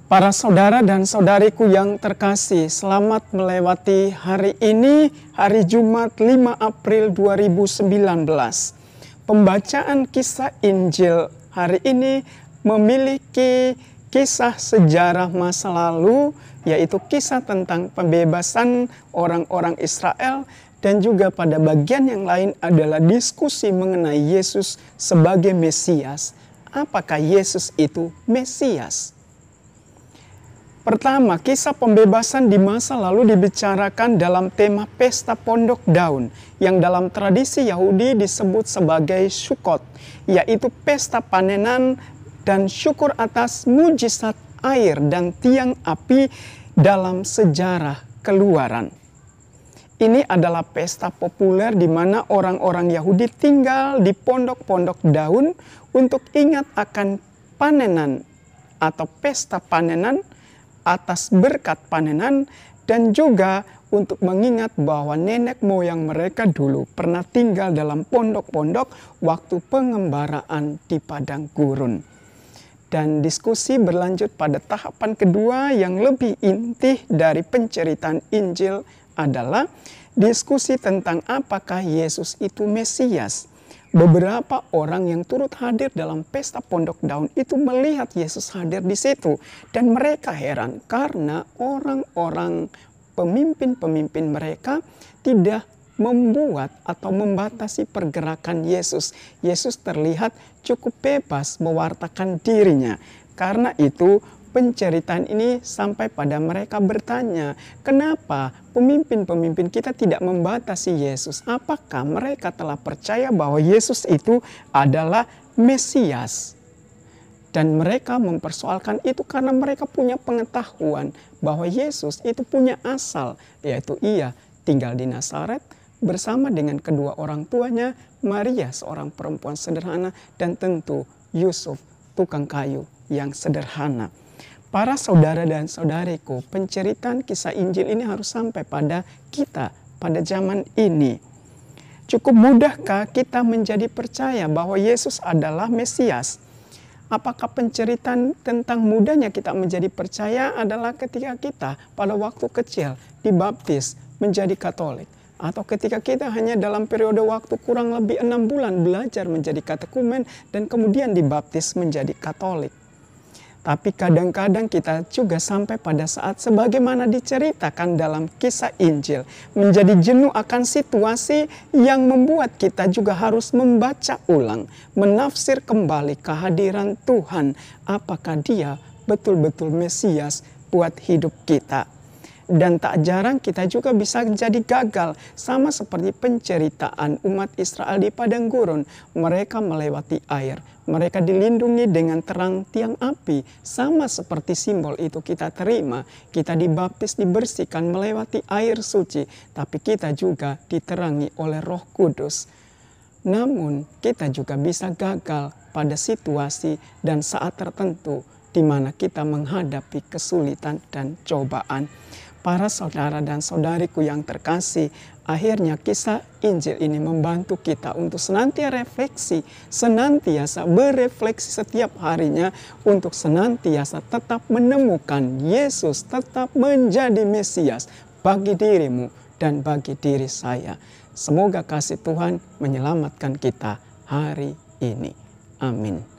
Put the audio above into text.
Para saudara dan saudariku yang terkasih, selamat melewati hari ini, hari Jumat 5 April 2019. Pembacaan kisah Injil hari ini memiliki kisah sejarah masa lalu, yaitu kisah tentang pembebasan orang-orang Israel, dan juga pada bagian yang lain adalah diskusi mengenai Yesus sebagai Mesias. Apakah Yesus itu Mesias? Pertama, kisah pembebasan di masa lalu dibicarakan dalam tema pesta pondok daun yang dalam tradisi Yahudi disebut sebagai Sukkot, yaitu pesta panenan dan syukur atas mujizat air dan tiang api dalam sejarah Keluaran. Ini adalah pesta populer di mana orang-orang Yahudi tinggal di pondok-pondok daun untuk ingat akan panenan atau pesta panenan atas berkat panenan, dan juga untuk mengingat bahwa nenek moyang mereka dulu pernah tinggal dalam pondok-pondok waktu pengembaraan di padang gurun. Dan diskusi berlanjut pada tahapan kedua yang lebih inti dari penceritaan Injil adalah diskusi tentang apakah Yesus itu Mesias. Beberapa orang yang turut hadir dalam pesta pondok daun itu melihat Yesus hadir di situ. Dan mereka heran karena orang-orang pemimpin-pemimpin mereka tidak membuat atau membatasi pergerakan Yesus. Yesus terlihat cukup bebas mewartakan dirinya. Karena itu penceritaan ini sampai pada mereka bertanya, kenapa pemimpin-pemimpin kita tidak membatasi Yesus? Apakah mereka telah percaya bahwa Yesus itu adalah Mesias? Dan mereka mempersoalkan itu karena mereka punya pengetahuan bahwa Yesus itu punya asal, yaitu ia tinggal di Nazaret bersama dengan kedua orang tuanya, Maria seorang perempuan sederhana, dan tentu Yusuf tukang kayu yang sederhana. Para saudara dan saudariku, penceritaan kisah Injil ini harus sampai pada kita pada zaman ini. Cukup mudahkah kita menjadi percaya bahwa Yesus adalah Mesias? Apakah penceritaan tentang mudahnya kita menjadi percaya adalah ketika kita pada waktu kecil dibaptis menjadi Katolik? Atau ketika kita hanya dalam periode waktu kurang lebih 6 bulan belajar menjadi katekumen dan kemudian dibaptis menjadi Katolik? Tapi kadang-kadang kita juga sampai pada saat sebagaimana diceritakan dalam kisah Injil, menjadi jenuh akan situasi yang membuat kita juga harus membaca ulang, menafsir kembali kehadiran Tuhan. Apakah dia betul-betul Mesias buat hidup kita? Dan tak jarang kita juga bisa jadi gagal. Sama seperti penceritaan umat Israel di padang gurun. Mereka melewati air. Mereka dilindungi dengan terang tiang api. Sama seperti simbol itu kita terima. Kita dibaptis, dibersihkan, melewati air suci. Tapi kita juga diterangi oleh Roh Kudus. Namun kita juga bisa gagal pada situasi dan saat tertentu di mana kita menghadapi kesulitan dan cobaan. Para saudara dan saudariku yang terkasih, akhirnya kisah Injil ini membantu kita untuk senantiasa berefleksi setiap harinya untuk senantiasa tetap menemukan Yesus tetap menjadi Mesias bagi dirimu dan bagi diri saya. Semoga kasih Tuhan menyelamatkan kita hari ini. Amin.